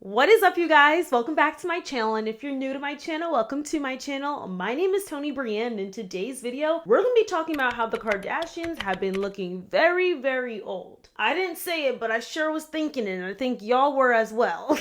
What is up, you guys? Welcome back to my channel, and if you're new to my channel, welcome to my channel. My name is Toni Bryanne, and in today's video, we're gonna be talking about how the Kardashians have been looking very, very old. I didn't say it, but I sure was thinking it, and I think y'all were as well.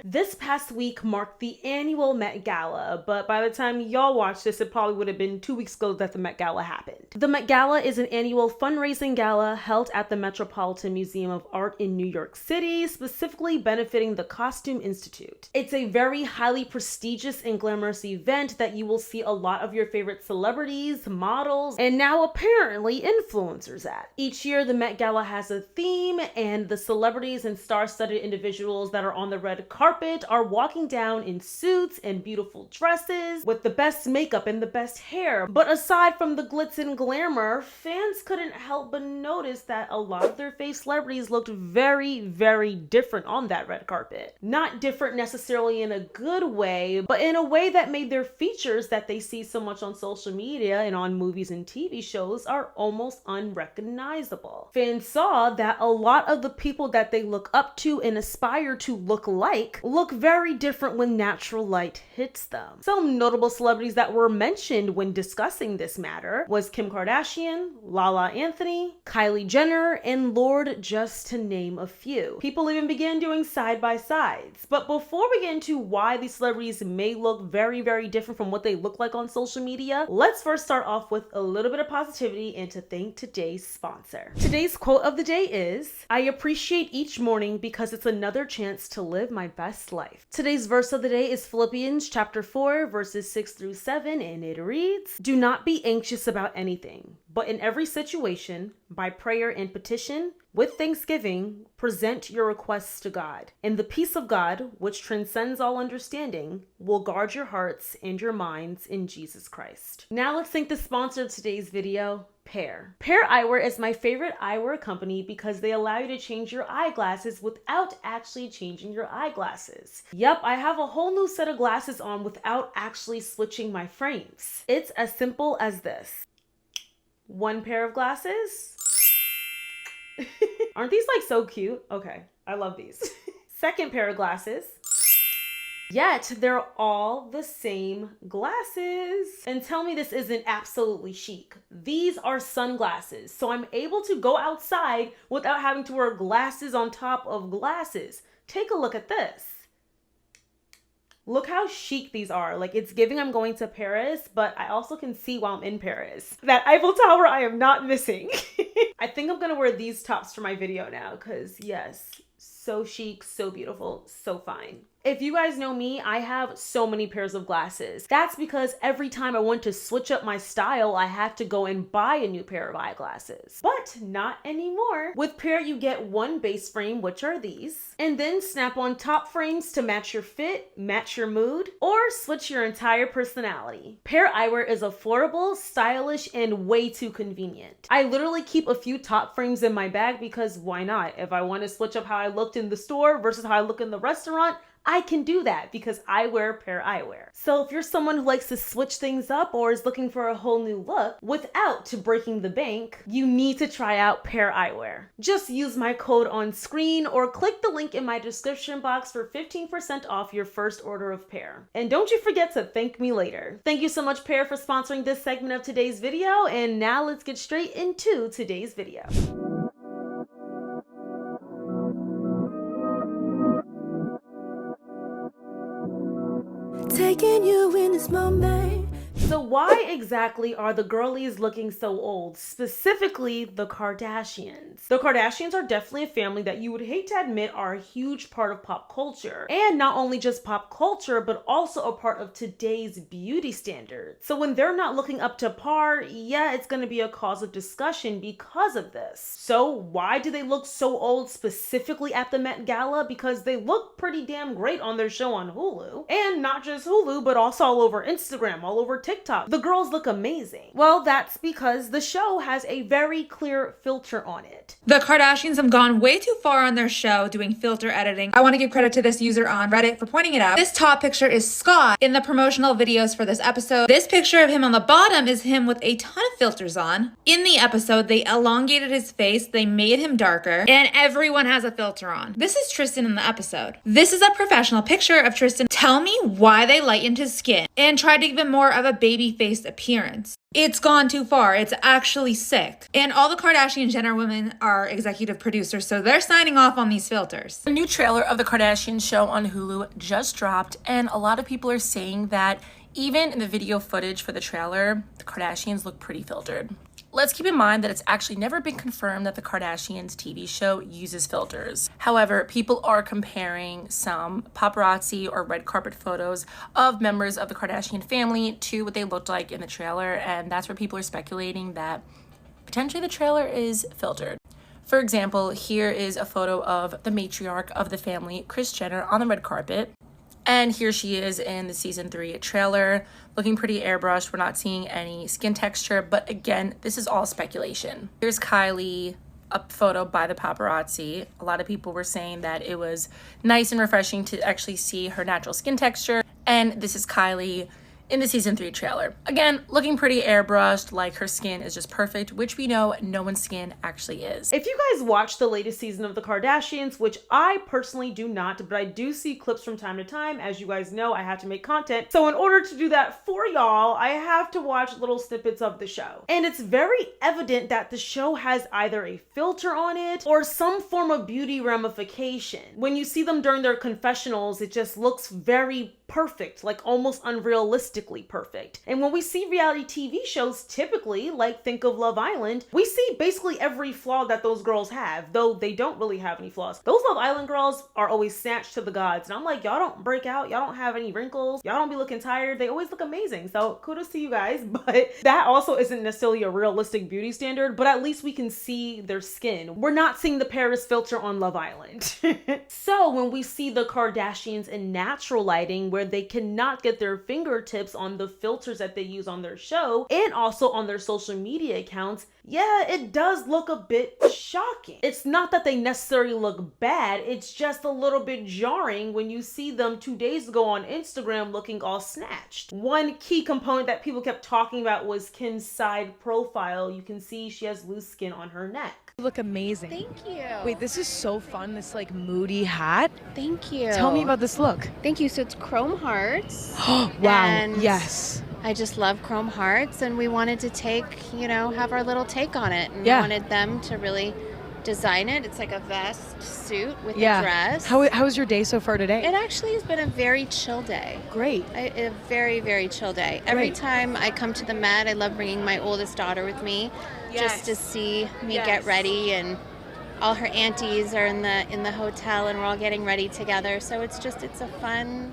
This past week marked the annual Met Gala, but by the time y'all watch this, it probably would have been 2 weeks ago that the Met Gala happened. The Met Gala is an annual fundraising gala held at the Metropolitan Museum of Art in New York City, specifically benefiting the Costume Institute. It's a very highly prestigious and glamorous event that you will see a lot of your favorite celebrities, models, and now apparently influencers at. Each year, the Met Gala has a theme, and the celebrities and star-studded individuals that are on the red carpet are walking down in suits and beautiful dresses with the best makeup and the best hair. But aside from the glitz and glamour, fans couldn't help but notice that a lot of their fave celebrities looked very, very different on that red carpet. Not different necessarily in a good way, but in a way that made their features that they see so much on social media and on movies and TV shows are almost unrecognizable. Fans saw that a lot of the people that they look up to and aspire to look like look very different when natural light hits them. Some notable celebrities that were mentioned when discussing this matter was Kim Kardashian, Lala Anthony, Kylie Jenner, and Lorde, just to name a few. People even began doing side-by-sides. But before we get into why these celebrities may look very, very different from what they look like on social media, let's first start off with a little bit of positivity and to thank today's sponsor. Today's quote of the day is, "I appreciate each morning because it's another chance to live my best life." Today's verse of the day is Philippians chapter 4, verses 6 through 7, and it reads, "Do not be anxious about anything, but in every situation, by prayer and petition, with thanksgiving, present your requests to God. And the peace of God, which transcends all understanding, will guard your hearts and your minds in Jesus Christ." Now let's thank the sponsor of today's video, Pair. Pair Eyewear is my favorite eyewear company because they allow you to change your eyeglasses without actually changing your eyeglasses. Yep, I have a whole new set of glasses on without actually switching my frames. It's as simple as this. One pair of glasses. Aren't these like so cute? Okay, I love these. Second pair of glasses. Yet they're all the same glasses. And tell me this isn't absolutely chic. These are sunglasses, so I'm able to go outside without having to wear glasses on top of glasses. Take a look at this. Look how chic these are. Like, it's giving I'm going to Paris, but I also can see while I'm in Paris. That Eiffel Tower I am not missing. I think I'm gonna wear these tops for my video now, because yes, so chic, so beautiful, so fine. If you guys know me, I have so many pairs of glasses. That's because every time I want to switch up my style, I have to go and buy a new pair of eyeglasses. But not anymore. With Pair, you get one base frame, which are these, and then snap on top frames to match your fit, match your mood, or switch your entire personality. Pair Eyewear is affordable, stylish, and way too convenient. I literally keep a few top frames in my bag because why not? If I want to switch up how I looked in the store versus how I look in the restaurant, I can do that because I wear Pair Eyewear. So if you're someone who likes to switch things up or is looking for a whole new look without breaking the bank, you need to try out Pair Eyewear. Just use my code on screen or click the link in my description box for 15% off your first order of Pair. And don't you forget to thank me later. Thank you so much, Pair, for sponsoring this segment of today's video. And now let's get straight into today's video. Taking you in this moment. So why exactly are the girlies looking so old, specifically the Kardashians? The Kardashians are definitely a family that you would hate to admit are a huge part of pop culture. And not only just pop culture, but also a part of today's beauty standards. So when they're not looking up to par, yeah, it's going to be a cause of discussion because of this. So why do they look so old specifically at the Met Gala? Because they look pretty damn great on their show on Hulu. And not just Hulu, but also all over Instagram, all over TikTok, TikTok. The girls look amazing. Well, that's because the show has a very clear filter on it. The Kardashians have gone way too far on their show doing filter editing. I want to give credit to this user on Reddit for pointing it out. This top picture is Scott in the promotional videos for this episode. This picture of him on the bottom is him with a ton of filters on. In the episode, they elongated his face, they made him darker, and everyone has a filter on. This is Tristan in the episode. This is a professional picture of Tristan. Tell me why they lightened his skin and tried to give him more of a baby-faced appearance. It's gone too far. It's actually sick. And all the Kardashian Jenner women are executive producers, so they're signing off on these filters. A new trailer of the Kardashians show on Hulu just dropped, and a lot of people are saying that even in the video footage for the trailer, the Kardashians look pretty filtered. Let's keep in mind that it's actually never been confirmed that the Kardashians TV show uses filters. However, people are comparing some paparazzi or red carpet photos of members of the Kardashian family to what they looked like in the trailer, and that's where people are speculating that potentially the trailer is filtered. For example, here is a photo of the matriarch of the family, Kris Jenner, on the red carpet. And here she is in the season 3 trailer, looking pretty airbrushed. We're not seeing any skin texture, but again, this is all speculation. Here's Kylie, a photo by the paparazzi. A lot of people were saying that it was nice and refreshing to actually see her natural skin texture. And this is Kylie in the season 3 trailer. Again, looking pretty airbrushed, like her skin is just perfect, which we know no one's skin actually is. If you guys watch the latest season of the Kardashians, which I personally do not, but I do see clips from time to time, as you guys know, I have to make content. So in order to do that for y'all, I have to watch little snippets of the show. And it's very evident that the show has either a filter on it or some form of beauty ramification. When you see them during their confessionals, it just looks very perfect, like almost unrealistically perfect. And when we see reality TV shows, typically, like think of Love Island, we see basically every flaw that those girls have, though they don't really have any flaws. Those Love Island girls are always snatched to the gods. And I'm like, y'all don't break out, y'all don't have any wrinkles, y'all don't be looking tired. They always look amazing. So kudos to you guys, but that also isn't necessarily a realistic beauty standard, but at least we can see their skin. We're not seeing the Paris filter on Love Island. So when we see the Kardashians in natural lighting, where they cannot get their fingertips on the filters that they use on their show and also on their social media accounts, yeah, it does look a bit shocking. It's not that they necessarily look bad, it's just a little bit jarring when you see them 2 days ago on Instagram looking all snatched. One key component that people kept talking about was Kim's side profile. You can see she has loose skin on her neck. You look amazing. Thank you. Wait, this is so fun, this like moody hat. Thank you. Tell me about this look. Thank you. So it's chrome hearts. Wow, and yes. I just love chrome hearts, and we wanted to have our little take on it, and wanted them to really design it. It's like a vest suit with a dress. How was your day so far today? It actually has been a very chill day. Great. A very, very chill day. Every time I come to the Met, I love bringing my oldest daughter with me, just to see me get ready, and all her aunties are in the hotel, and we're all getting ready together. So it's a fun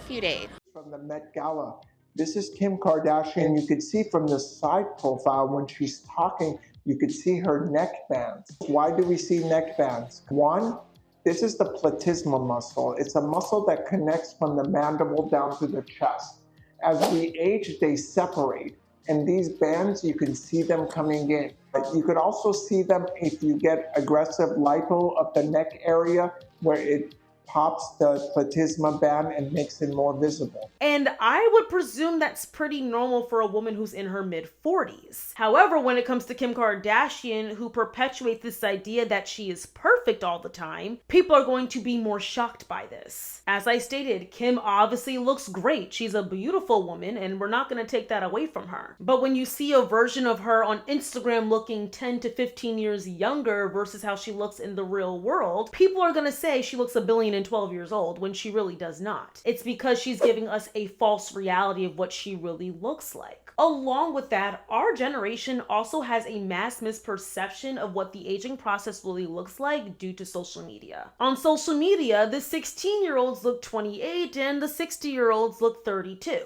few days. From the Met Gala. This is Kim Kardashian. You could see from the side profile when she's talking, you could see her neck bands. Why do we see neck bands? One, this is the platysma muscle. It's a muscle that connects from the mandible down to the chest. As we age, they separate. And these bands, you can see them coming in. But you could also see them if you get aggressive lipo of the neck area, where it pops the platysma band and makes it more visible. And I would presume that's pretty normal for a woman who's in her mid-40s. However, when it comes to Kim Kardashian, who perpetuates this idea that she is perfect all the time, people are going to be more shocked by this. As I stated, Kim obviously looks great. She's a beautiful woman, and we're not going to take that away from her. But when you see a version of her on Instagram looking 10 to 15 years younger versus how she looks in the real world, people are going to say she looks 1,012 years old when she really does not. It's because she's giving us a false reality of what she really looks like. Along with that, our generation also has a mass misperception of what the aging process really looks like due to social media. On social media, the 16-year-olds look 28 and the 60-year-olds look 32.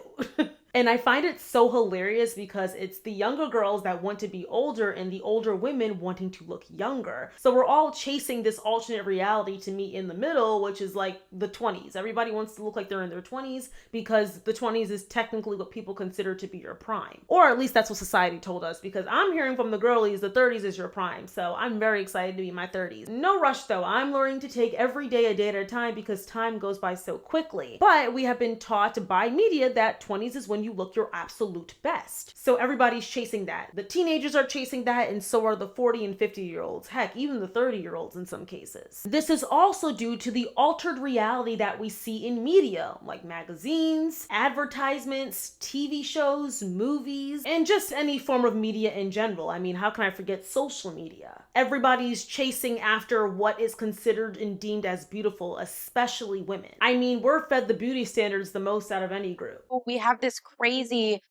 And I find it so hilarious because it's the younger girls that want to be older and the older women wanting to look younger. So we're all chasing this alternate reality to meet in the middle, which is like the 20s. Everybody wants to look like they're in their 20s because the 20s is technically what people consider to be your prime. Or at least that's what society told us, because I'm hearing from the girlies the 30s is your prime. So I'm very excited to be in my 30s. No rush though. I'm learning to take every day a day at a time because time goes by so quickly. But we have been taught by media that 20s is when you look your absolute best. So everybody's chasing that. The teenagers are chasing that, and so are the 40 and 50-year-olds. Heck, even the 30-year-olds in some cases. This is also due to the altered reality that we see in media, like magazines, advertisements, TV shows, movies, and just any form of media in general. I mean, how can I forget social media? Everybody's chasing after what is considered and deemed as beautiful, especially women. I mean, we're fed the beauty standards the most out of any group. We have these crazy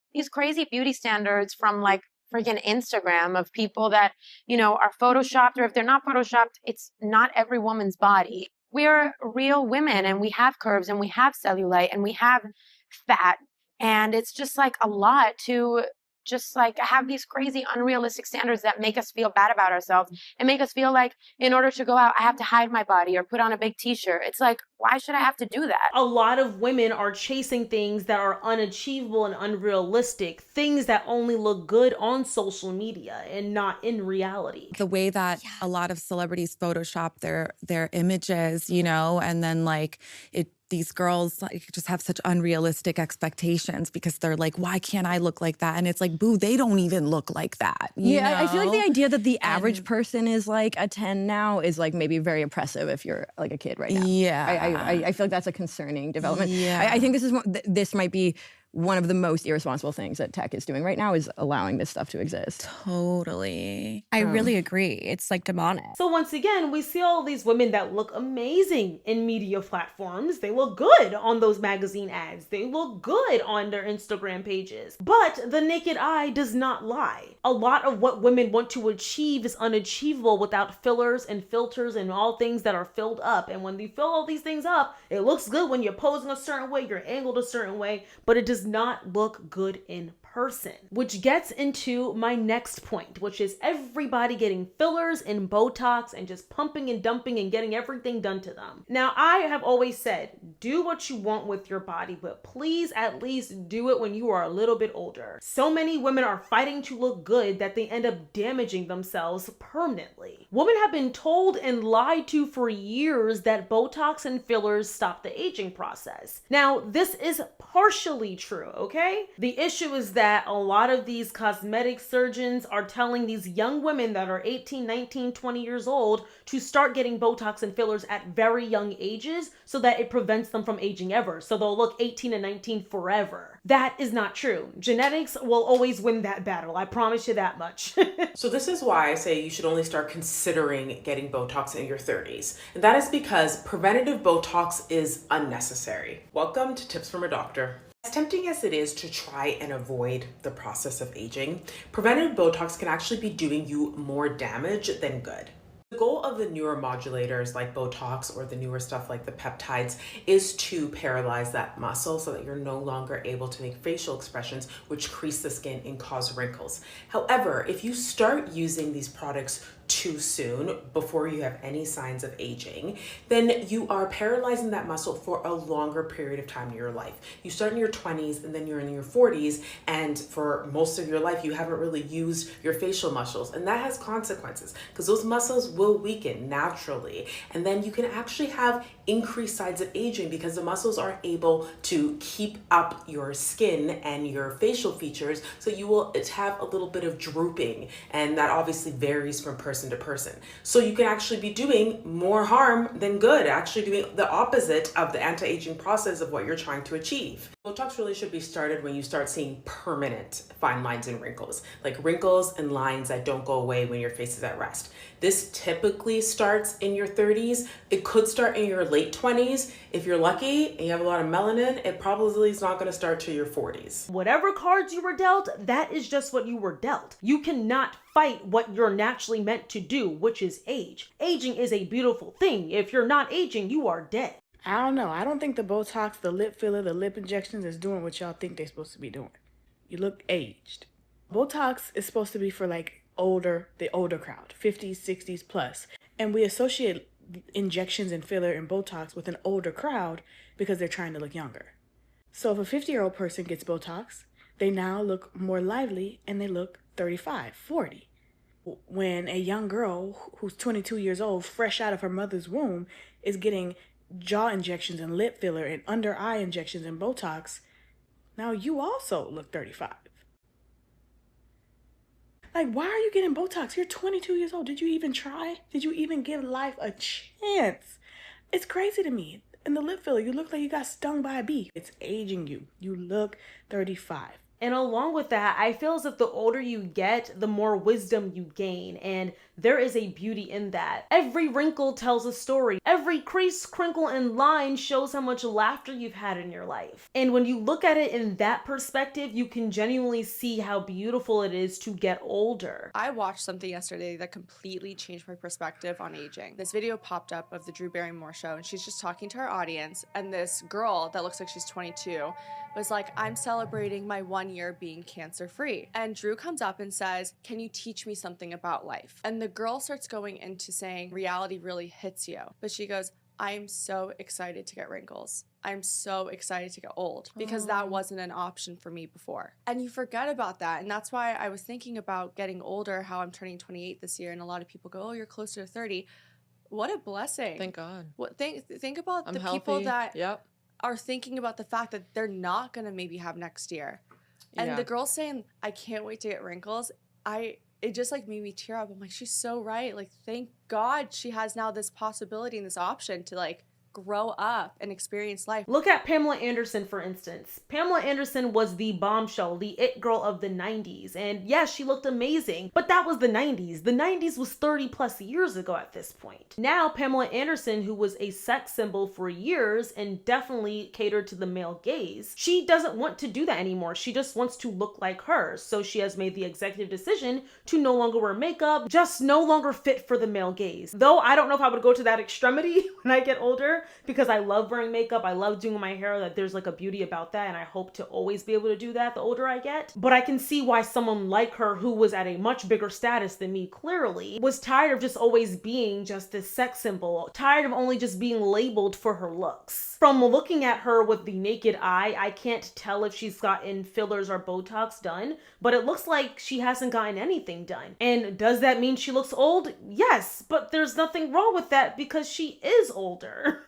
beauty standards from like freaking Instagram of people that, you know, are photoshopped, or if they're not photoshopped, it's not every woman's body. We're real women and we have curves and we have cellulite and we have fat. And it's just like a lot to just like have these crazy unrealistic standards that make us feel bad about ourselves and make us feel like in order to go out, I have to hide my body or put on a big t-shirt. It's like, why should I have to do that? A lot of women are chasing things that are unachievable and unrealistic, things that only look good on social media and not in reality. The way that a lot of celebrities Photoshop their images, you know, and then like these girls like just have such unrealistic expectations because they're like, why can't I look like that? And it's like, boo, they don't even look like that. You know? I feel like the idea that the average person is like a 10 now is like maybe very oppressive if you're like a kid right now. Yeah. I feel like that's a concerning development. Yeah. I think this might be one of the most irresponsible things that tech is doing right now is allowing this stuff to exist. Totally. I really agree. It's like demonic. So once again, we see all these women that look amazing in media platforms. They look good on those magazine ads. They look good on their Instagram pages. But the naked eye does not lie. A lot of what women want to achieve is unachievable without fillers and filters and all things that are filled up. And when you fill all these things up, it looks good when you're posing a certain way, you're angled a certain way, but it does not look good in person. Which gets into my next point, which is everybody getting fillers and Botox and just pumping and dumping and getting everything done to them. Now, I have always said, do what you want with your body, but please at least do it when you are a little bit older. So many women are fighting to look good that they end up damaging themselves permanently. Women have been told and lied to for years that Botox and fillers stop the aging process. Now, this is partially true, okay? The issue is that a lot of these cosmetic surgeons are telling these young women that are 18, 19, 20 years old to start getting Botox and fillers at very young ages so that it prevents them from aging ever. So they'll look 18 and 19 forever. That is not true. Genetics will always win that battle. I promise you that much. So this is why I say you should only start considering getting Botox in your 30s. And that is because preventative Botox is unnecessary. Welcome to Tips from a Doctor. As tempting as it is to try and avoid the process of aging, preventative Botox can actually be doing you more damage than good. The goal of the newer modulators like Botox or the newer stuff like the peptides is to paralyze that muscle so that you're no longer able to make facial expressions which crease the skin and cause wrinkles. However, if you start using these products too soon, before you have any signs of aging, then you are paralyzing that muscle for a longer period of time in your life. You start in your 20s and then you're in your 40s, and for most of your life you haven't really used your facial muscles, and that has consequences because those muscles will weaken naturally, and then you can actually have increased signs of aging because the muscles aren't able to keep up your skin and your facial features, so you will have a little bit of drooping, and that obviously varies from person to person. So you can actually be doing more harm than good, actually doing the opposite of the anti-aging process of what you're trying to achieve. Botox really should be started when you start seeing permanent fine lines and wrinkles, like wrinkles and lines that don't go away when your face is at rest. This typically starts in your 30s. It could start in your late 20s. If you're lucky and you have a lot of melanin, it probably is not going to start till your 40s. Whatever cards you were dealt, that is just what you were dealt. You cannot fight what you're naturally meant to do, which is age. Aging is a beautiful thing. If you're not aging, you are dead. I don't know. I don't think the Botox, the lip filler, the lip injections is doing what y'all think they're supposed to be doing. You look aged. Botox is supposed to be for like the older crowd, 50s, 60s plus. And we associate injections and filler and Botox with an older crowd because they're trying to look younger. So if a 50-year-old person gets Botox, they now look more lively and they look 35, 40. When a young girl who's 22 years old, fresh out of her mother's womb, is getting jaw injections and lip filler and under eye injections and Botox, now you also look 35. Like, why are you getting Botox? You're 22 years old. Did you even try? Did you even give life a chance? It's crazy to me. And the lip filler, you look like you got stung by a bee. It's aging you. You look 35. And along with that, I feel as if the older you get, the more wisdom you gain. And there is a beauty in that. Every wrinkle tells a story. Every crease, crinkle, and line shows how much laughter you've had in your life. And when you look at it in that perspective, you can genuinely see how beautiful it is to get older. I watched something yesterday that completely changed my perspective on aging. This video popped up of the Drew Barrymore show, and she's just talking to her audience, and this girl that looks like she's 22 was like, I'm celebrating my 1 year being cancer-free. And Drew comes up and says, can you teach me something about life? And the girl starts going into saying, reality really hits you. But she goes, I'm so excited to get wrinkles. I'm so excited to get old because that wasn't an option for me before. And you forget about that. And that's why I was thinking about getting older, how I'm turning 28 this year. And a lot of people go, oh, you're closer to 30. What a blessing. Thank God. Think about the healthy. people that are thinking about the fact that they're not going to maybe have next year. And the girl saying, I can't wait to get wrinkles. It just like made me tear up. I'm like, she's so right. Like, thank God she has now this possibility and this option to like grow up and experience life. Look at Pamela Anderson, for instance. Pamela Anderson was the bombshell, the it girl of the 90s. And yes, she looked amazing, but that was the 90s. The 90s was 30 plus years ago at this point. Now, Pamela Anderson, who was a sex symbol for years and definitely catered to the male gaze, she doesn't want to do that anymore. She just wants to look like her. So she has made the executive decision to no longer wear makeup, just no longer fit for the male gaze. Though I don't know if I would go to that extremity when I get older, because I love wearing makeup. I love doing my hair, that there's like a beauty about that. And I hope to always be able to do that the older I get. But I can see why someone like her, who was at a much bigger status than me, clearly was tired of just always being just this sex symbol, tired of only just being labeled for her looks. From looking at her with the naked eye, I can't tell if she's gotten fillers or Botox done, but it looks like she hasn't gotten anything done. And does that mean she looks old? Yes, but there's nothing wrong with that because she is older.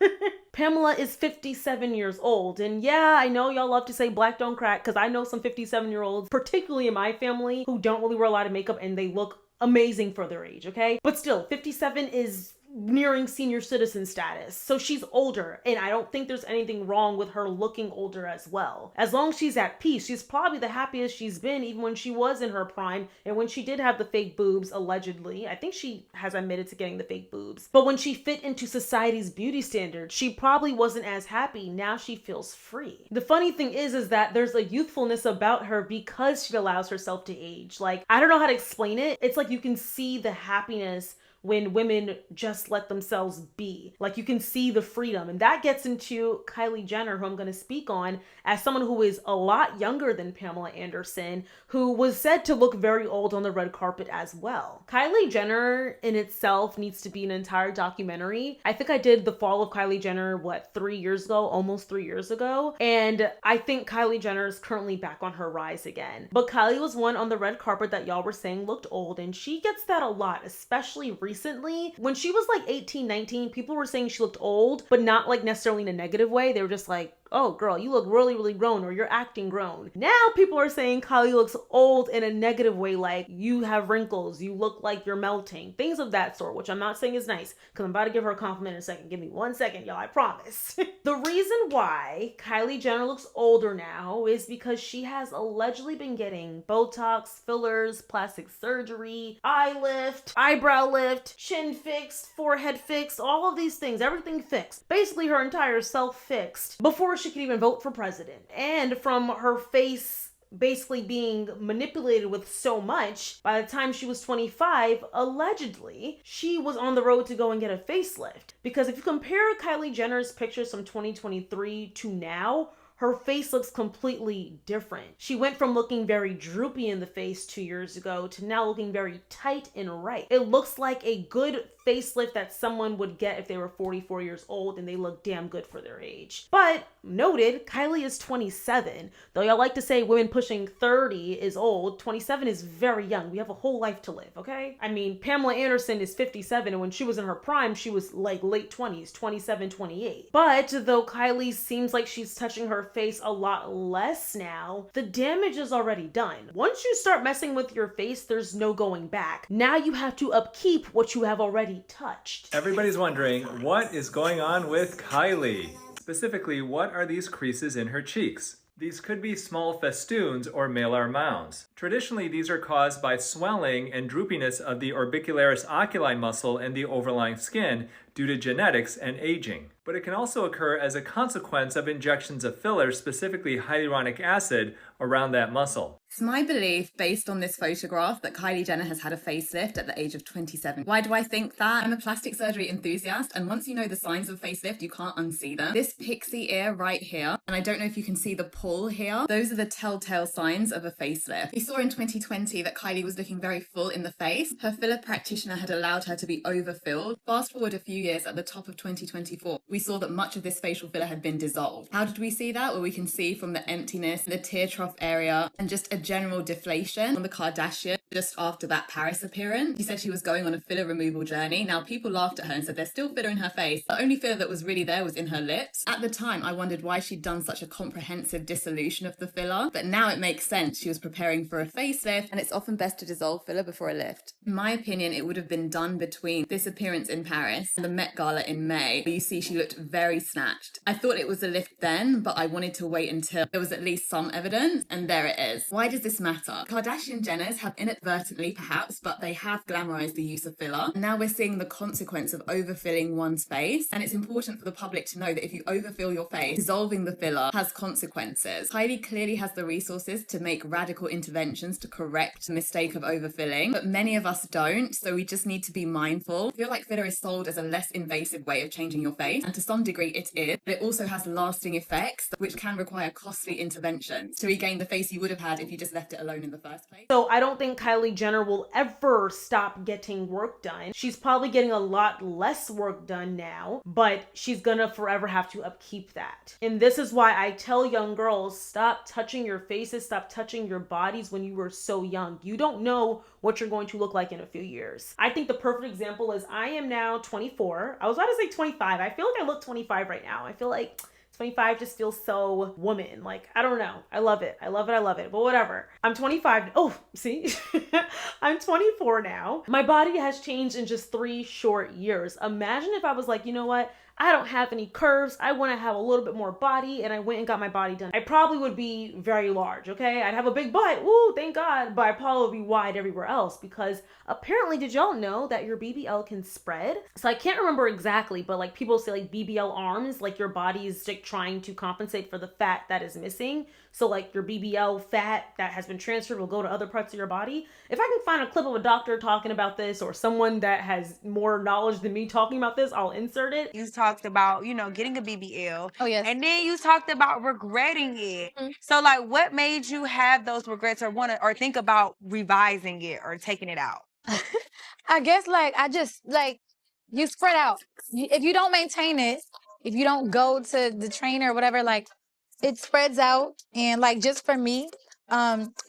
Pamela is 57 years old. And yeah, I know y'all love to say black don't crack, because I know some 57-year-olds, particularly in my family, who don't really wear a lot of makeup and they look amazing for their age, okay? But still, 57 is nearing senior citizen status. So she's older, and I don't think there's anything wrong with her looking older as well. As long as she's at peace, she's probably the happiest she's been even when she was in her prime and when she did have the fake boobs, allegedly. I think she has admitted to getting the fake boobs. But when she fit into society's beauty standards, she probably wasn't as happy. Now she feels free. The funny thing is that there's a youthfulness about her because she allows herself to age. Like, I don't know how to explain it. It's like you can see the happiness when women just let themselves be. Like, you can see the freedom. And that gets into Kylie Jenner, who I'm going to speak on as someone who is a lot younger than Pamela Anderson, who was said to look very old on the red carpet as well. Kylie Jenner in itself needs to be an entire documentary. I think I did The Fall of Kylie Jenner, 3 years ago, almost 3 years ago. And I think Kylie Jenner is currently back on her rise again. But Kylie was one on the red carpet that y'all were saying looked old, and she gets that a lot, especially recently. When she was like 18, 19, people were saying she looked old, but not like necessarily in a negative way. They were just like, oh girl, you look really, really grown, or you're acting grown. Now people are saying Kylie looks old in a negative way, like you have wrinkles, you look like you're melting, things of that sort, which I'm not saying is nice, because I'm about to give her a compliment in a second. Give me 1 second, y'all, I promise. The reason why Kylie Jenner looks older now is because she has allegedly been getting Botox, fillers, plastic surgery, eye lift, eyebrow lift, chin fixed, forehead fixed, all of these things, everything fixed. Basically her entire self fixed before she could even vote for president. And from her face basically being manipulated with so much, by the time she was 25, allegedly, she was on the road to go and get a facelift. Because if you compare Kylie Jenner's pictures from 2023 to now, her face looks completely different. She went from looking very droopy in the face 2 years ago to now looking very tight and right. It looks like a good facelift that someone would get if they were 44 years old and they look damn good for their age. But noted, Kylie is 27. Though y'all like to say women pushing 30 is old, 27 is very young. We have a whole life to live, okay? I mean, Pamela Anderson is 57, and when she was in her prime, she was like late 20s, 27, 28. But though Kylie seems like she's touching her face a lot less now, the damage is already done. Once you start messing with your face, there's no going back. Now you have to upkeep what you have already touched. Everybody's wondering, what is going on with Kylie? Specifically, what are these creases in her cheeks? These could be small festoons or malar mounds. Traditionally, these are caused by swelling and droopiness of the orbicularis oculi muscle and the overlying skin due to genetics and aging. But it can also occur as a consequence of injections of filler, specifically hyaluronic acid, around that muscle. It's my belief, based on this photograph, that Kylie Jenner has had a facelift at the age of 27. Why do I think that? I'm a plastic surgery enthusiast, and once you know the signs of facelift, you can't unsee them. This pixie ear right here, and I don't know if you can see the pull here, those are the telltale signs of a facelift. We saw in 2020 that Kylie was looking very full in the face. Her filler practitioner had allowed her to be overfilled. Fast forward a few years, at the top of 2024, we saw that much of this facial filler had been dissolved. How did we see that? Well, we can see from the emptiness, the tear trough area, and just a general deflation on the Kardashian just after that Paris appearance. She said she was going on a filler removal journey. Now, people laughed at her and said there's still filler in her face. The only filler that was really there was in her lips. At the time, I wondered why she'd done such a comprehensive dissolution of the filler, but now it makes sense. She was preparing for a facelift, and it's often best to dissolve filler before a lift. In my opinion, it would have been done between this appearance in Paris and the Met Gala in May, where you see she looked very snatched. I thought it was a lift then, but I wanted to wait until there was at least some evidence, and there it is. Why does this matter? Kardashian Jenners have inadvertently, perhaps, but they have glamorized the use of filler. And now we're seeing the consequence of overfilling one's face, and it's important for the public to know that if you overfill your face, dissolving the filler has consequences. Kylie clearly has the resources to make radical interventions to correct the mistake of overfilling, but many of us don't, so we just need to be mindful. I feel like filler is sold as a less invasive way of changing your face, and to some degree it is, but it also has lasting effects which can require costly interventions to regain the face you would have had if you just left it alone in the first place. So I don't think Kylie Jenner will ever stop getting work done. She's probably getting a lot less work done now, but she's gonna forever have to upkeep that. And this is why I tell young girls, stop touching your faces, stop touching your bodies when you were so young. You don't know what you're going to look like in a few years. I think the perfect example is I am now 24. I was about to say 25. I feel like I look 25 right now. I feel like 25 just feels so woman. Like, I don't know. I love it. I love it. I love it. But whatever. I'm 25. Oh, see? I'm 24 now. My body has changed in just 3 short years. Imagine if I was like, you know what? I don't have any curves. I want to have a little bit more body, and I went and got my body done. I probably would be very large, okay? I'd have a big butt. Woo, thank God. But I probably would be wide everywhere else because apparently, did y'all know that your BBL can spread? So I can't remember exactly, but like people say like BBL arms, like your body is like trying to compensate for the fat that is missing. So like your BBL fat that has been transferred will go to other parts of your body. If I can find a clip of a doctor talking about this or someone that has more knowledge than me talking about this, I'll insert it. You talked about, you know, getting a BBL. Oh, yes. And then you talked about regretting it. So like what made you have those regrets or want to or think about revising it or taking it out? I guess like I just like you spread out. If you don't maintain it, if you don't go to the trainer or whatever, like it spreads out. And like just for me,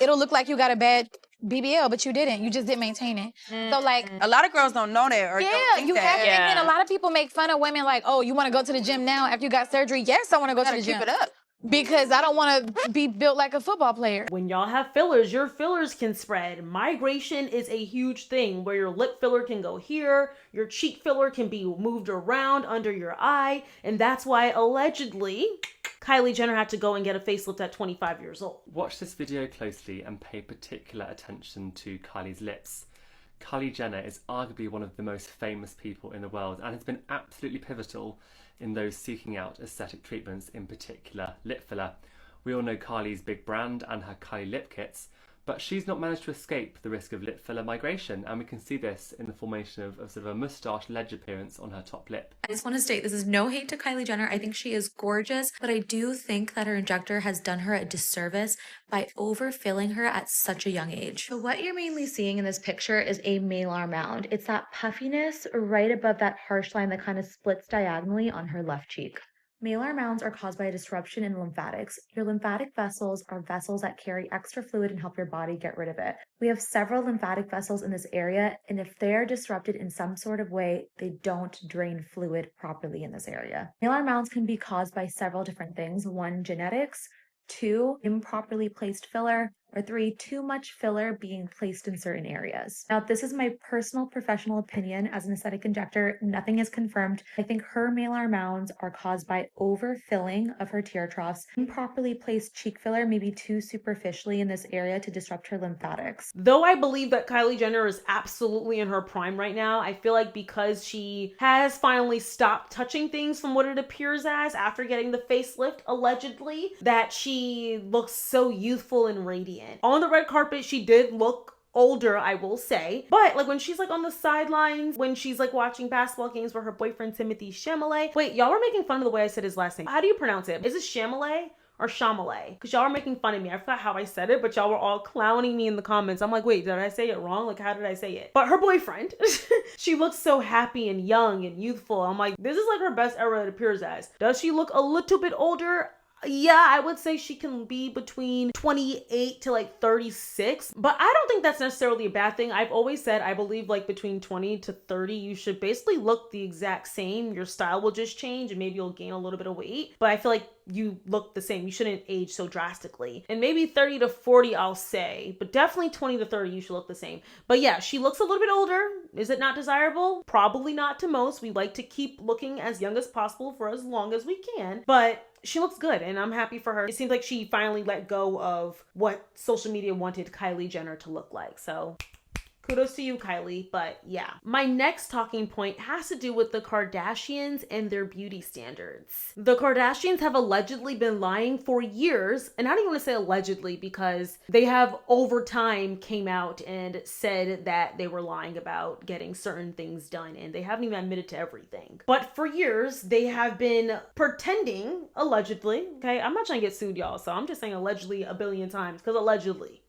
it'll look like you got a bad BBL, but you didn't. You just didn't maintain it. So like a lot of girls don't know that or don't think you that. have to. And a lot of people make fun of women like, oh, you want to go to the gym now after you got surgery? Yes, I want to go to the gym. Keep it up. Because I don't want to be built like a football player. When y'all have fillers, your fillers can spread. Migration is a huge thing where your lip filler can go here, your cheek filler can be moved around under your eye, and that's why allegedly Kylie Jenner had to go and get a facelift at 25 years old. Watch this video closely and pay particular attention to Kylie's lips. Kylie Jenner is arguably one of the most famous people in the world and has been absolutely pivotal in those seeking out aesthetic treatments, in particular lip filler. We all know Kylie's big brand and her Kylie lip kits, but she's not managed to escape the risk of lip filler migration, and we can see this in the formation of sort of a moustache ledge appearance on her top lip. I just want to state, this is no hate to Kylie Jenner. I think she is gorgeous, but I do think that her injector has done her a disservice by overfilling her at such a young age. So what you're mainly seeing in this picture is a malar mound. It's that puffiness right above that harsh line that kind of splits diagonally on her left cheek. Malar mounds are caused by a disruption in lymphatics. Your lymphatic vessels are vessels that carry extra fluid and help your body get rid of it. We have several lymphatic vessels in this area, and if they're disrupted in some sort of way, they don't drain fluid properly in this area. Malar mounds can be caused by several different things. 1, genetics. 2, improperly placed filler. Or 3, too much filler being placed in certain areas. Now, this is my personal professional opinion as an aesthetic injector. Nothing is confirmed. I think her malar mounds are caused by overfilling of her tear troughs, improperly placed cheek filler, maybe too superficially in this area to disrupt her lymphatics. Though I believe that Kylie Jenner is absolutely in her prime right now, I feel like because she has finally stopped touching things from what it appears as after getting the facelift, allegedly, that she looks so youthful and radiant. On the red carpet, she did look older, I will say. But like when she's like on the sidelines, when she's like watching basketball games with her boyfriend Timothée Chalamet. Wait, y'all were making fun of the way I said his last name. How do you pronounce it? Is it Chalamet or Chalamet? Because y'all were making fun of me. I forgot how I said it, but y'all were all clowning me in the comments. I'm like, wait, did I say it wrong? Like, how did I say it? But her boyfriend, she looks so happy and young and youthful. I'm like, this is like her best era it appears as. Does she look a little bit older? Yeah, I would say she can be between 28 to like 36, but I don't think that's necessarily a bad thing. I've always said I believe like between 20 to 30, you should basically look the exact same. Your style will just change and maybe you'll gain a little bit of weight, but I feel like you look the same. You shouldn't age so drastically. And maybe 30 to 40, I'll say, but definitely 20 to 30, you should look the same. But yeah, she looks a little bit older. Is it not desirable? Probably not to most. We like to keep looking as young as possible for as long as we can, but she looks good and I'm happy for her. It seems like she finally let go of what social media wanted Kylie Jenner to look like. So kudos to you, Kylie, but yeah. My next talking point has to do with the Kardashians and their beauty standards. The Kardashians have allegedly been lying for years, and I don't even want to say allegedly because they have over time came out and said that they were lying about getting certain things done, and they haven't even admitted to everything. But for years, they have been pretending, allegedly, okay? I'm not trying to get sued, y'all, so I'm just saying allegedly a billion times, because allegedly,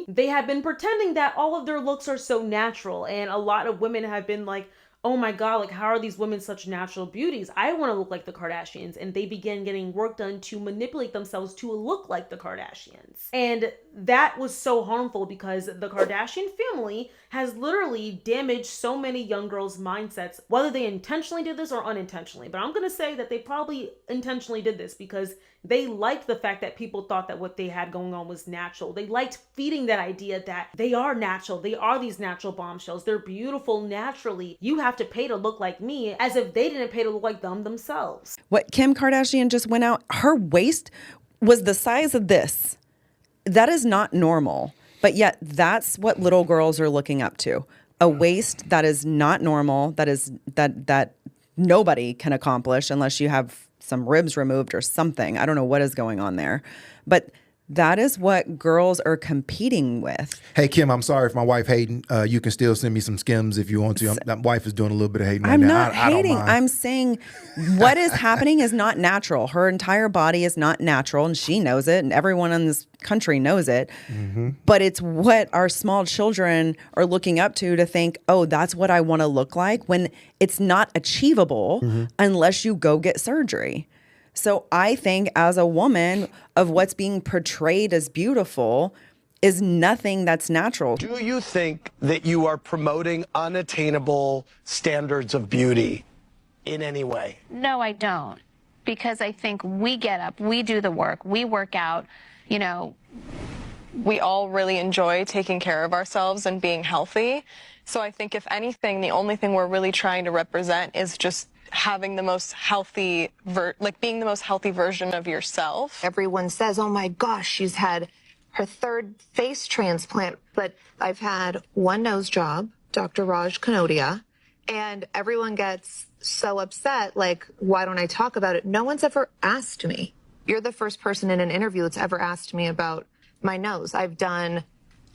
they have been pretending that all of their looks are so natural, and a lot of women have been like, oh my god, like how are these women such natural beauties? I want to look like the Kardashians. And they began getting work done to manipulate themselves to look like the Kardashians. And that was so harmful because the Kardashian family has literally damaged so many young girls' mindsets, whether they intentionally did this or unintentionally. But I'm going to say that they probably intentionally did this because they liked the fact that people thought that what they had going on was natural. They liked feeding that idea that they are natural. They are these natural bombshells. They're beautiful naturally. You have to pay to look like me, as if they didn't pay to look like them themselves. What Kim Kardashian just went out, her waist was the size of this. That is not normal. But yet that's what little girls are looking up to. A waist that is not normal, that nobody can accomplish unless you have some ribs removed or something. I don't know what is going on there. But that is what girls are competing with. Hey, Kim, I'm sorry if my wife hating. You can still send me some Skims if you want to. That wife is doing a little bit of hating right now. I'm not hating. I'm saying what is happening is not natural. Her entire body is not natural, and she knows it, and everyone in this country knows it. Mm-hmm. But it's what our small children are looking up to think, oh, that's what I want to look like, when it's not achievable unless you go get surgery. So I think as a woman, of what's being portrayed as beautiful is nothing that's natural. Do you think that you are promoting unattainable standards of beauty in any way? No, I don't. Because I think we get up, we do the work, we work out, you know. We all really enjoy taking care of ourselves and being healthy. So I think if anything, the only thing we're really trying to represent is just having the most healthy, being the most healthy version of yourself. Everyone says, oh my gosh, she's had her third face transplant, but I've had one nose job, Dr. Raj Kanodia, and everyone gets so upset, like, why don't I talk about it? No one's ever asked me. You're the first person in an interview that's ever asked me about my nose. I've done,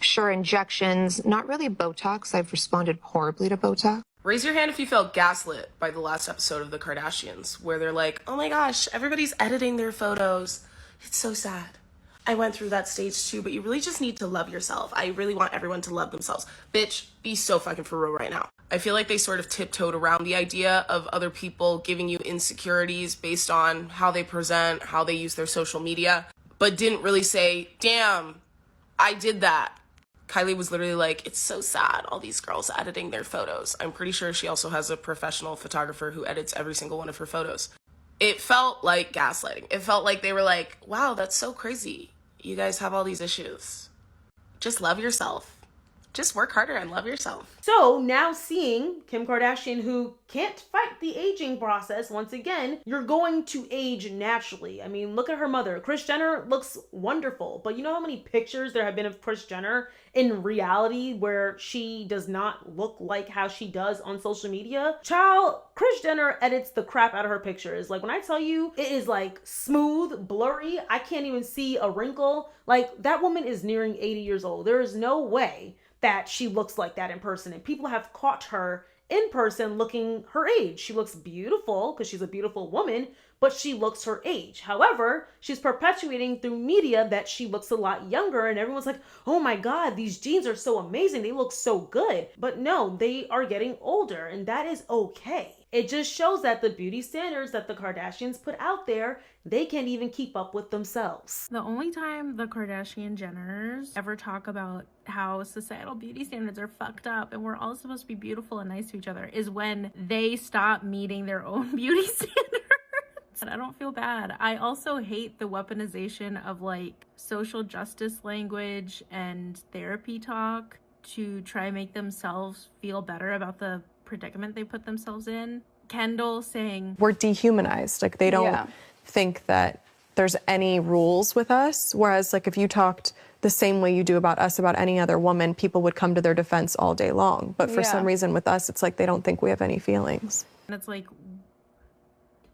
sure, injections, not really Botox. I've responded horribly to Botox. Raise your hand if you felt gaslit by the last episode of the Kardashians, where they're like, oh my gosh, everybody's editing their photos. It's so sad. I went through that stage too, but you really just need to love yourself. I really want everyone to love themselves. Bitch, be so fucking for real right now. I feel like they sort of tiptoed around the idea of other people giving you insecurities based on how they present, how they use their social media, but didn't really say, damn, I did that. Kylie was literally like, it's so sad, all these girls editing their photos. I'm pretty sure she also has a professional photographer who edits every single one of her photos. It felt like gaslighting. It felt like they were like, wow, that's so crazy. You guys have all these issues. Just love yourself. Just work harder and love yourself. So now seeing Kim Kardashian, who can't fight the aging process, once again, you're going to age naturally. I mean, look at her mother. Kris Jenner looks wonderful, but you know how many pictures there have been of Kris Jenner in reality where she does not look like how she does on social media? Child, Kris Jenner edits the crap out of her pictures. Like, when I tell you it is like smooth, blurry, I can't even see a wrinkle. Like, that woman is nearing 80 years old. There is no way that she looks like that in person, and people have caught her in person looking her age. She looks beautiful because she's a beautiful woman, but she looks her age. However, she's perpetuating through media that she looks a lot younger, and everyone's like, oh my God, these genes are so amazing. They look so good. But no, they are getting older, and that is okay. It just shows that the beauty standards that the Kardashians put out there, they can't even keep up with themselves. The only time the Kardashian Jenners ever talk about how societal beauty standards are fucked up and we're all supposed to be beautiful and nice to each other is when they stop meeting their own beauty standards. I don't feel bad. I also hate the weaponization of like social justice language and therapy talk to try and make themselves feel better about the predicament they put themselves in. Kendall saying, we're dehumanized. Like, they don't think that there's any rules with us. Whereas, like, if you talked the same way you do about us, about any other woman, people would come to their defense all day long. But for some reason with us, it's like they don't think we have any feelings. and it's like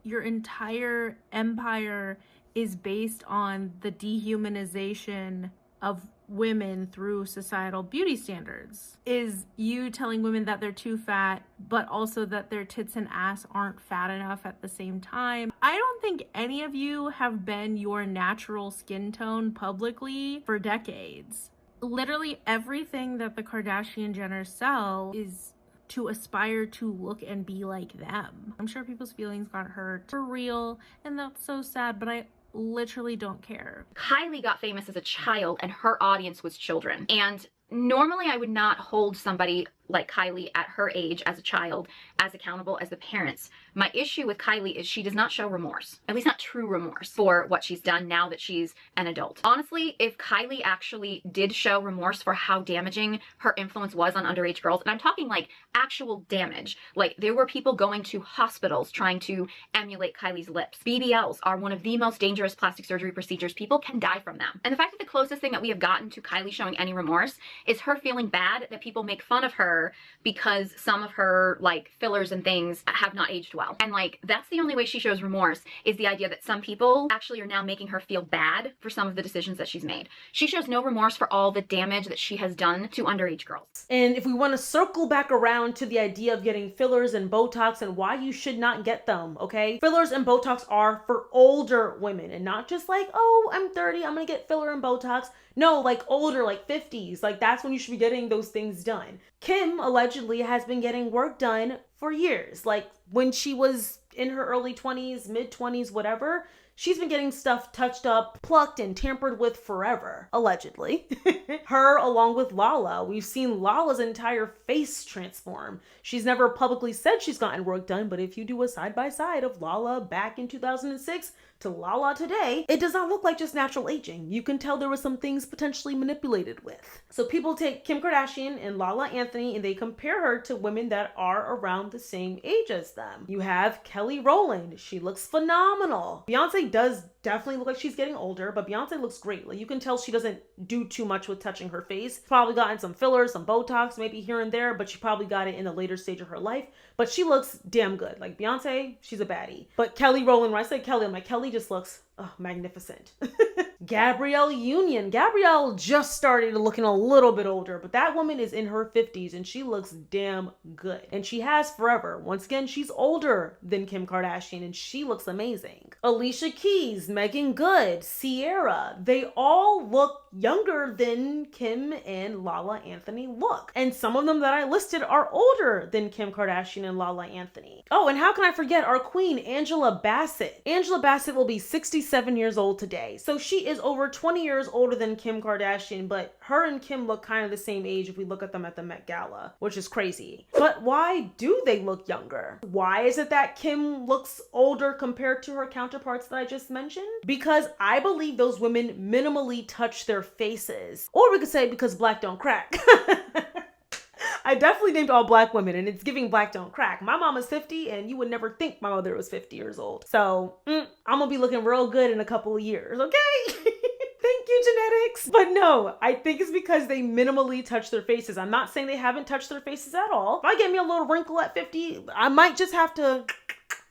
your entire empire is based on the dehumanization of women through societal beauty standards. Is you telling women that they're too fat, but also that their tits and ass aren't fat enough at the same time. I don't think any of you have been your natural skin tone publicly for decades. Literally everything that the Kardashian Jenners sell is to aspire to look and be like them. I'm sure people's feelings got hurt for real, and that's so sad, but I literally don't care. Kylie got famous as a child and her audience was children. And normally I would not hold somebody like Kylie at her age as a child as accountable as the parents. My issue with Kylie is she does not show remorse, at least not true remorse for what she's done now that she's an adult. Honestly, if Kylie actually did show remorse for how damaging her influence was on underage girls, and I'm talking like actual damage, like there were people going to hospitals trying to emulate Kylie's lips. BBLs are one of the most dangerous plastic surgery procedures. People can die from them. And the fact that the closest thing that we have gotten to Kylie showing any remorse is her feeling bad that people make fun of her because some of her like fillers and things have not aged well. And like that's the only way she shows remorse, is the idea that some people actually are now making her feel bad for some of the decisions that she's made. She shows no remorse for all the damage that she has done to underage girls. And if we want to circle back around to the idea of getting fillers and Botox and why you should not get them, okay? Fillers and Botox are for older women and not just like, oh, I'm 30, I'm gonna get filler and Botox. No, like older, like 50s. Like that's when you should be getting those things done. Kim allegedly has been getting work done for years. Like when she was in her early 20s, mid 20s, whatever, she's been getting stuff touched up, plucked, and tampered with forever, allegedly. Her, along with Lala, we've seen Lala's entire face transform. She's never publicly said she's gotten work done, but if you do a side-by-side of Lala back in 2006 to Lala today, it does not look like just natural aging. You can tell there were some things potentially manipulated with. So people take Kim Kardashian and Lala Anthony and they compare her to women that are around the same age as them. You have Kelly Rowland. She looks phenomenal. Beyonce does definitely look like she's getting older, but Beyonce looks great. Like, you can tell she doesn't do too much with touching her face. Probably gotten some fillers, some Botox, maybe here and there, but she probably got it in a later stage of her life. But she looks damn good. Like, Beyonce, she's a baddie. But Kelly Rowland, when I say Kelly, I'm like, Kelly just looks magnificent. Gabrielle Union. Gabrielle just started looking a little bit older, but that woman is in her 50s and she looks damn good. And she has forever. Once again, she's older than Kim Kardashian and she looks amazing. Alicia Keys, Megan Good, Sierra, they all look younger than Kim and Lala Anthony look. And some of them that I listed are older than Kim Kardashian and Lala Anthony. Oh, and how can I forget our queen, Angela Bassett. Angela Bassett will be 67 years old today. So she is over 20 years older than Kim Kardashian, but her and Kim look kind of the same age if we look at them at the Met Gala, which is crazy. But why do they look younger? Why is it that Kim looks older compared to her counterparts that I just mentioned? Because I believe those women minimally touch their faces. Or we could say because black don't crack. I definitely named all black women and it's giving black don't crack. My mom is 50 and you would never think my mother was 50 years old. So I'm gonna be looking real good in a couple of years, okay? Thank you, genetics. But no, I think it's because they minimally touch their faces. I'm not saying they haven't touched their faces at all. If I get me a little wrinkle at 50, I might just have to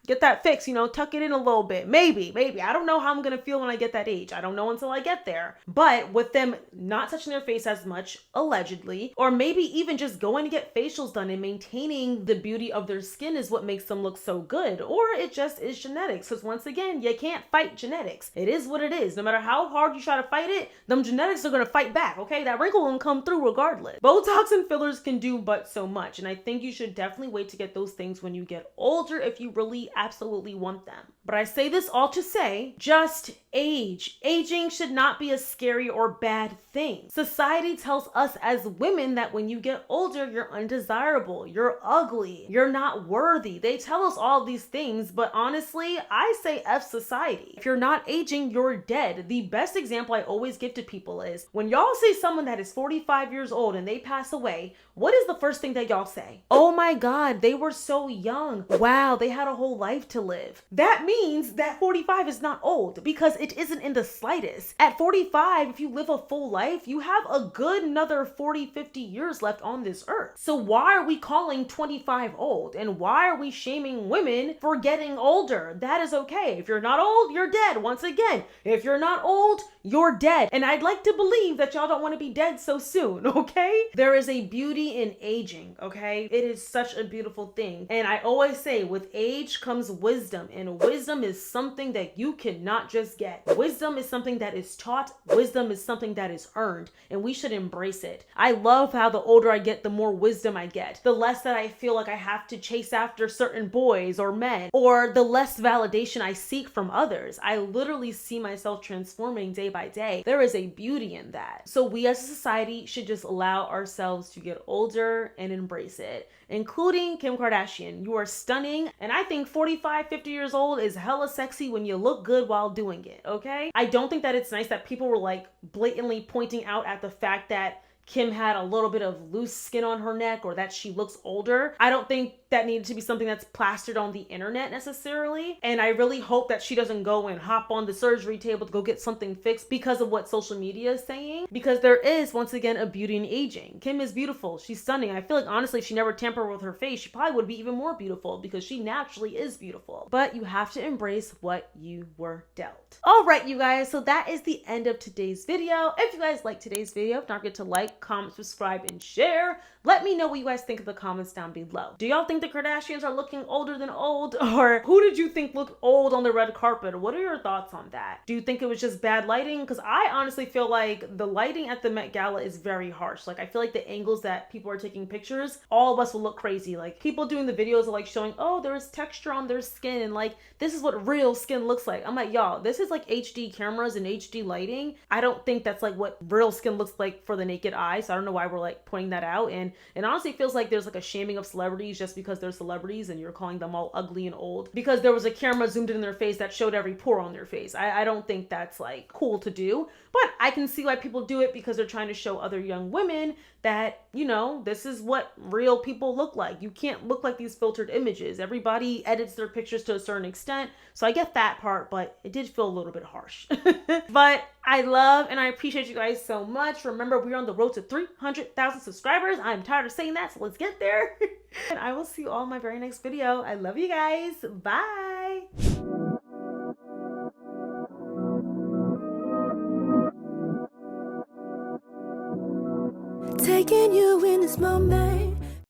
get that fixed, tuck it in a little bit. Maybe. I don't know how I'm gonna feel when I get that age. I don't know until I get there. But with them not touching their face as much, allegedly, or maybe even just going to get facials done and maintaining the beauty of their skin is what makes them look so good. Or it just is genetics. Because once again, you can't fight genetics. It is what it is. No matter how hard you try to fight it, them genetics are gonna fight back, okay? That wrinkle will come through regardless. Botox and fillers can do but so much. And I think you should definitely wait to get those things when you get older if you really absolutely want them. But I say this all to say, just age. Aging should not be a scary or bad thing. Society tells us as women that when you get older, you're undesirable, you're ugly, you're not worthy. They tell us all these things, but honestly, I say F society. If you're not aging, you're dead. The best example I always give to people is when y'all see someone that is 45 years old and they pass away, what is the first thing that y'all say? Oh my God, they were so young. Wow, they had a whole life to live. That means that 45 is not old because it isn't in the slightest. At 45, if you live a full life, you have a good another 40, 50 years left on this earth. So why are we calling 25 old? And why are we shaming women for getting older? That is okay. If you're not old, you're dead. Once again, if you're not old, you're dead. And I'd like to believe that y'all don't want to be dead so soon, okay? There is a beauty in aging, okay? It is such a beautiful thing. And I always say with age comes wisdom, and wisdom is something that you cannot just get. Wisdom is something that is taught. Wisdom is something that is earned, and we should embrace it. I love how the older I get, the more wisdom I get. The less that I feel like I have to chase after certain boys or men, or the less validation I seek from others. I literally see myself transforming day by day. There is a beauty in that. So we as a society should just allow ourselves to get older and embrace it, including Kim Kardashian. You are stunning, and I think 45, 50 years old is hella sexy when you look good while doing it, okay? I don't think that it's nice that people were like blatantly pointing out at the fact that Kim had a little bit of loose skin on her neck or that she looks older. I don't think that needed to be something that's plastered on the internet necessarily. And I really hope that she doesn't go and hop on the surgery table to go get something fixed because of what social media is saying. Because there is, once again, a beauty in aging. Kim is beautiful. She's stunning. I feel like, honestly, if she never tampered with her face, she probably would be even more beautiful because she naturally is beautiful. But you have to embrace what you were dealt. All right, you guys. So that is the end of today's video. If you guys like today's video, don't forget to like, comment, subscribe, and share. Let me know what you guys think in the comments down below. Do y'all think the Kardashians are looking older than old? Or who did you think looked old on the red carpet? What are your thoughts on that? Do you think it was just bad lighting? Because I honestly feel like the lighting at the Met Gala is very harsh. Like, I feel like the angles that people are taking pictures, all of us will look crazy. Like, people doing the videos are like showing, oh, there's texture on their skin and like, this is what real skin looks like. I'm like, y'all, this is like HD cameras and HD lighting. I don't think that's like what real skin looks like for the naked eye. So I don't know why we're like pointing that out. And honestly, it feels like there's like a shaming of celebrities just because they're celebrities and you're calling them all ugly and old because there was a camera zoomed in their face that showed every pore on their face. I don't think that's like cool to do, but I can see why people do it because they're trying to show other young women that, you know, this is what real people look like. You can't look like these filtered images. Everybody edits their pictures to a certain extent. So I get that part, but it did feel a little bit harsh. But I love and I appreciate you guys so much. Remember, we're on the road to 300,000 subscribers. I'm tired of saying that, so let's get there. And I will see you all in my very next video. I love you guys. Bye. Taking you in this moment,